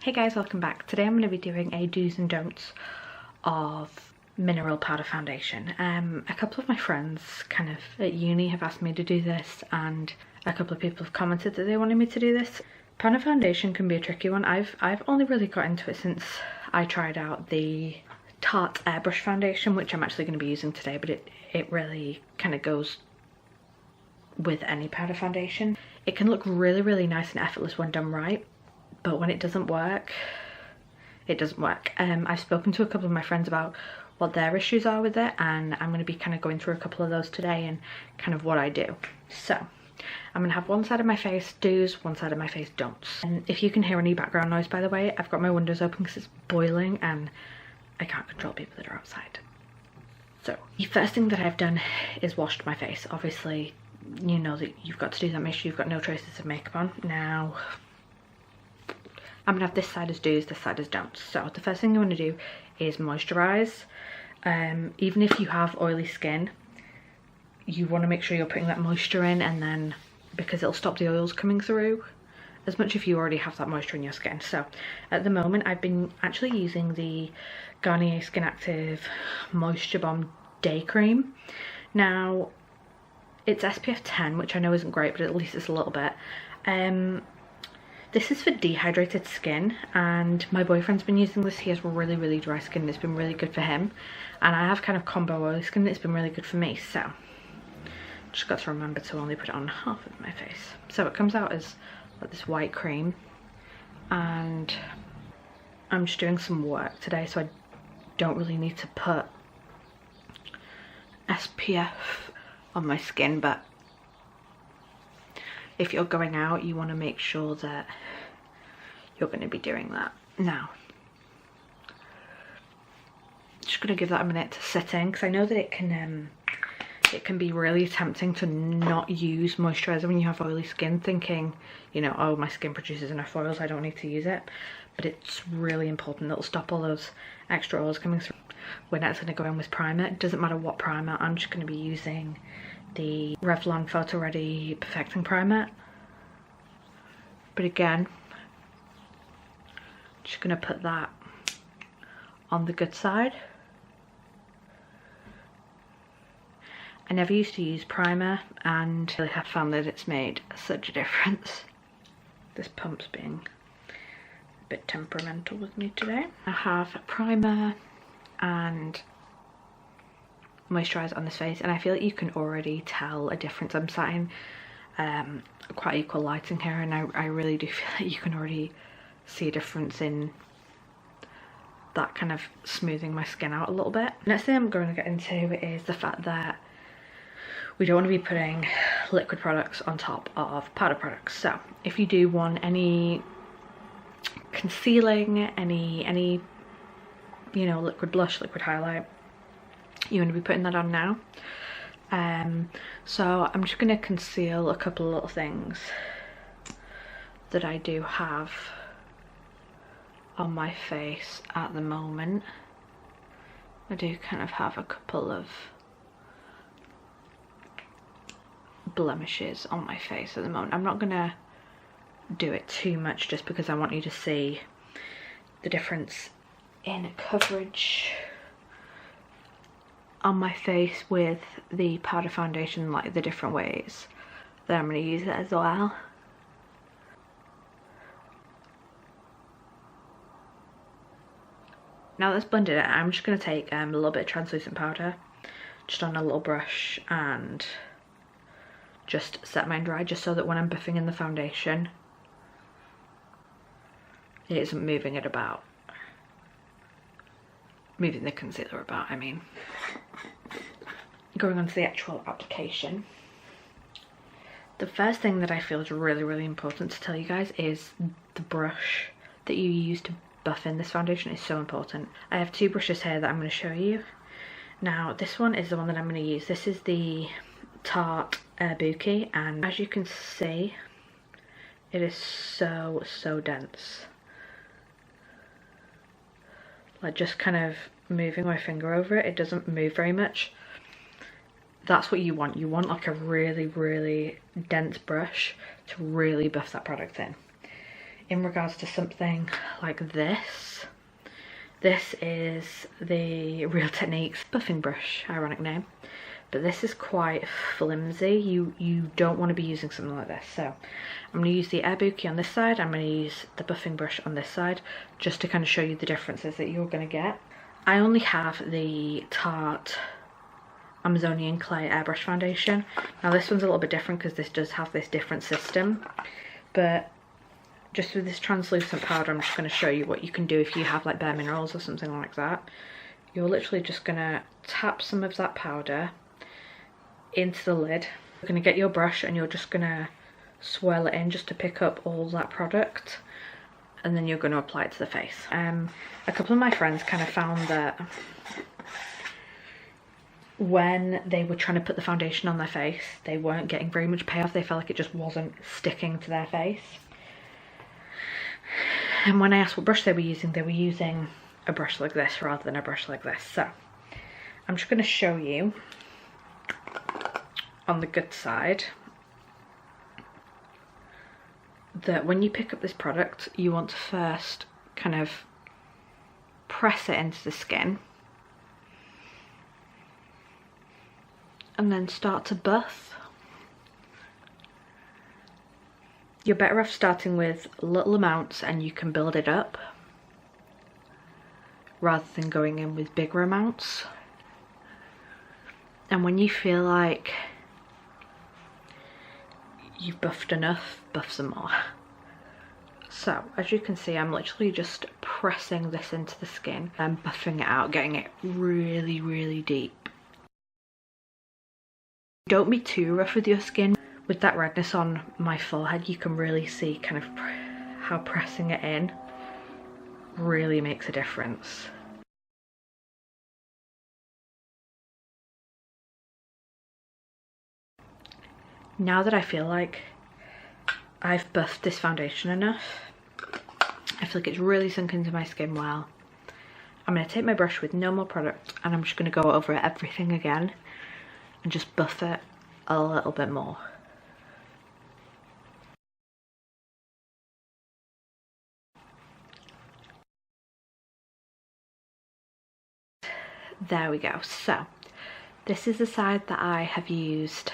Hey guys, welcome back. Today I'm going to be doing a do's and don'ts of mineral powder foundation. A couple of my friends kind of at uni have asked me to do this, and a couple of people have commented that they wanted me to do this. Powder foundation can be a tricky one. I've only really got into it since I tried out the Tarte airbrush foundation, which I'm actually going to be using today, but it really kind of goes with any powder foundation. It can look really nice and effortless when done right, but when it doesn't work, it doesn't work. I've spoken to a couple of my friends about what their issues are with it, and I'm going to be kind of going through a couple of those today and kind of what I do. So I'm going to have one side of my face do's, one side of my face don'ts. And if you can hear any background noise, by the way, I've got my windows open because it's boiling and I can't control people that are outside. So the first thing that I've done is washed my face. Obviously, you know that you've got to do that, make sure you've got no traces of makeup on. Now I'm gonna have this side as do's, this side as don'ts. So the first thing you want to do is moisturize. Even if you have oily skin, you want to make sure you're putting that moisture in, and then because it'll stop the oils coming through as much if you already have that moisture in your skin. So at the moment I've been actually using the Garnier Skin Active Moisture Bomb Day Cream. Now it's SPF 10, which I know isn't great, but at least it's a little bit. This is for dehydrated skin, and my boyfriend's been using this. He has really dry skin and it's been really good for him, and I have kind of combo oily skin and it's been really good for me. So just got to remember to only put it on half of my face. So it comes out as like this white cream, and I'm just doing some work today, so I don't really need to put SPF on my skin, but if you're going out, you want to make sure that you're going to be doing that. Now, just going to give that a minute to sit in, because I know that it can be really tempting to not use moisturizer when you have oily skin, thinking, you know, oh, my skin produces enough oils, I don't need to use it. But it's really important. It'll stop all those extra oils coming through. We're next going to go in with primer. It doesn't matter what primer. I'm just going to be using the Revlon Photo Ready Perfecting Primer. But again, just going to put that on the good side. I never used to use primer, and I have found that it's made such a difference. This pump's being a bit temperamental with me today. I have primer and moisturizer on this face, and I feel like you can already tell a difference. I'm sat in quite equal lighting here, and I really do feel like you can already see a difference in that kind of smoothing my skin out a little bit. Next thing I'm going to get into is the fact that we don't want to be putting liquid products on top of powder products. So if you do want any concealing, any you know, liquid blush, liquid highlight, you want to be putting that on now. So I'm just going to conceal a couple of little things that I do have on my face at the moment. I do kind of have a couple of blemishes on my face at the moment. I'm not going to do it too much just because I want you to see the difference in coverage on my face with the powder foundation, like the different ways that I'm going to use it as well. Now that's blended out, I'm just going to take a little bit of translucent powder just on a little brush and just set mine dry, just so that when I'm buffing in the foundation it isn't moving it about. Moving the concealer about, I mean. Going on to the actual application. The first thing that I feel is really important to tell you guys is the brush that you use to buff in this foundation is so important. I have two brushes here that I'm going to show you. Now this one is the one that I'm going to use. This is the Tarte airbuki, and as you can see, it is so dense. Like, just kind of moving my finger over it, it doesn't move very much. That's what you want. You want like a really dense brush to really buff that product in. in regards to something like this. This is the Real Techniques buffing brush, ironic name. But this is quite flimsy. You don't want to be using something like this. So I'm going to use the airbuki on this side. I'm going to use the buffing brush on this side, just to kind of show you the differences that you're going to get. I only have the Tarte Amazonian Clay Airbrush Foundation. Now this one's a little bit different because this does have this different system. But just with this translucent powder, I'm just going to show you what you can do if you have like bare minerals or something like that. You're literally just going to tap some of that powder into the lid. You're going to get your brush and you're just going to swirl it in just to pick up all that product, and then you're going to apply it to the face. A couple of my friends kind of found that when they were trying to put the foundation on their face, they weren't getting very much payoff. They felt like it just wasn't sticking to their face. And when I asked what brush they were using a brush like this rather than a brush like this. So I'm just going to show you on the good side that when you pick up this product, you want to first kind of press it into the skin and then start to buff. You're better off starting with little amounts and you can build it up rather than going in with bigger amounts. And when you feel like you've buffed enough, buff some more. So as you can see, I'm literally just pressing this into the skin and buffing it out, getting it really, really deep. Don't be too rough with your skin. With that redness on my forehead, you can really see kind of how pressing it in really makes a difference. Now that I feel like I've buffed this foundation enough, I feel like it's really sunk into my skin well, I'm going to take my brush with no more product and I'm just going to go over everything again and just buff it a little bit more. There we go. So this is the side that I have used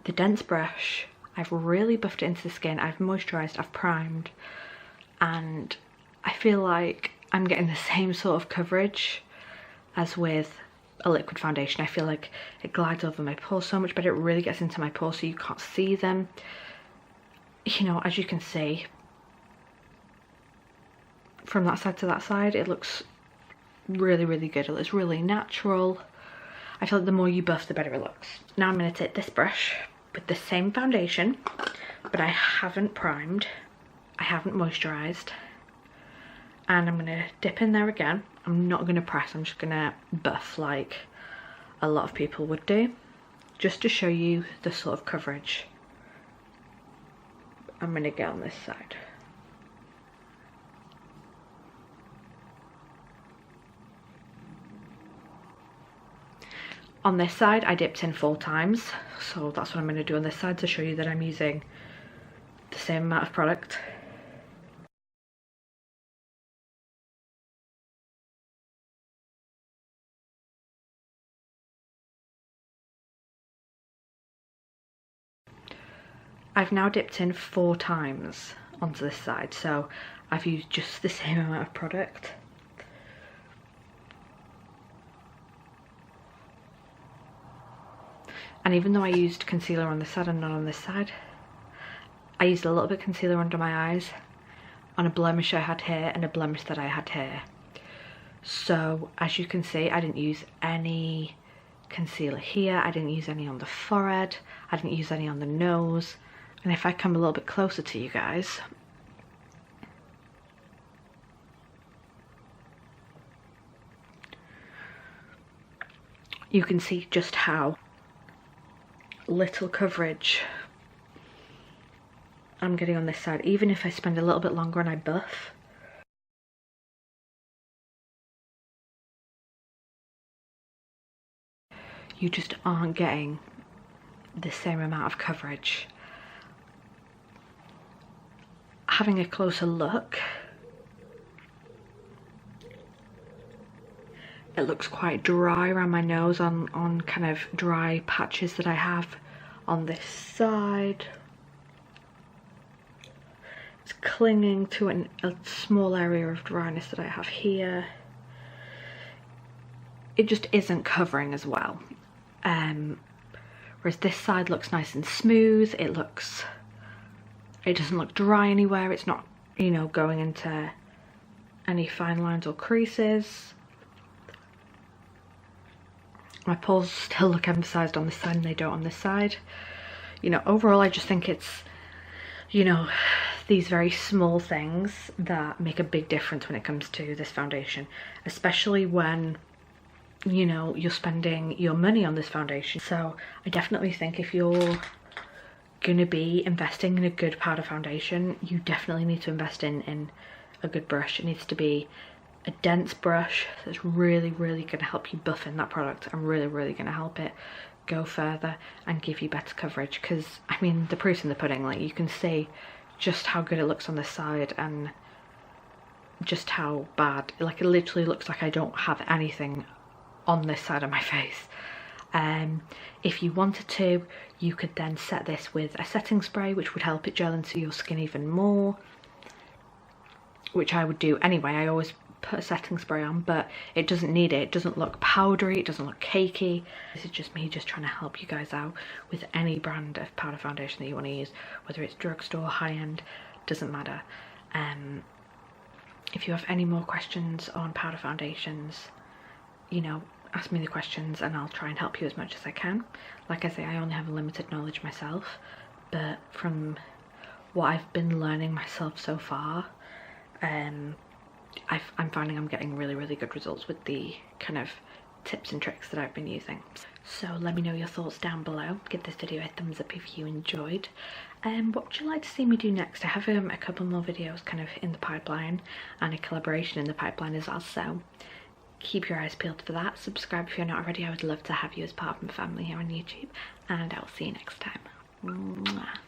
the dense brush. I've really buffed it into the skin, I've moisturised, I've primed, and I feel like I'm getting the same sort of coverage as with a liquid foundation. I feel like it glides over my pores so much, but it really gets into my pores so you can't see them. You know, as you can see, from that side to that side, it looks really, really good. It looks really natural. I feel like the more you buff, the better it looks. Now I'm going to take this brush with the same foundation, but I haven't primed, I haven't moisturised, and I'm going to dip in there again. I'm not going to press, I'm just going to buff like a lot of people would do, just to show you the sort of coverage I'm going to get on this side. On this side, I dipped in 4 times, so that's what I'm going to do on this side to show you that I'm using the same amount of product. I've now dipped in 4 times onto this side, so I've used just the same amount of product. And even though I used concealer on this side and not on this side, I used a little bit of concealer under my eyes on a blemish I had here and a blemish that I had here. So as you can see, I didn't use any concealer here, I didn't use any on the forehead, I didn't use any on the nose. And if I come a little bit closer to you guys, you can see just how little coverage I'm getting on this side, even if I spend a little bit longer and I buff. You just aren't getting the same amount of coverage. having a closer look, it looks quite dry around my nose on kind of dry patches that I have on this side. It's clinging to a small area of dryness that I have here. It just isn't covering as well. Whereas this side looks nice and smooth. It doesn't look dry anywhere. It's not, you know, going into any fine lines or creases. My pores still look emphasized on this side and they don't on this side. You know, overall I just think it's, you know, these very small things that make a big difference when it comes to this foundation, especially when, you know, you're spending your money on this foundation. So I definitely think if you're gonna be investing in a good powder foundation, you definitely need to invest in a good brush. It needs to be a dense brush that's really gonna help you buff in that product and really gonna help it go further and give you better coverage. Because I mean, the proof's in the pudding. Like, you can see just how good it looks on this side and just how bad, like, it literally looks like I don't have anything on this side of my face. If you wanted to, you could then set this with a setting spray, which would help it gel into your skin even more, which I would do anyway. I always put a setting spray on, but it doesn't need it. It doesn't look powdery, it doesn't look cakey. This is just me just trying to help you guys out with any brand of powder foundation that you want to use, whether it's drugstore, high-end, doesn't matter. If you have any more questions on powder foundations, you know, ask me the questions and I'll try and help you as much as I can. Like I say, I only have a limited knowledge myself, but from what I've been learning myself so far, I'm finding I'm getting really good results with the kind of tips and tricks that I've been using. So let me know your thoughts down below. Give this video a thumbs up if you enjoyed. What would you like to see me do next? I have a couple more videos kind of in the pipeline and a collaboration in the pipeline as well, so keep your eyes peeled for that. Subscribe if you're not already. I would love to have you as part of my family here on YouTube, and I'll see you next time. Mwah.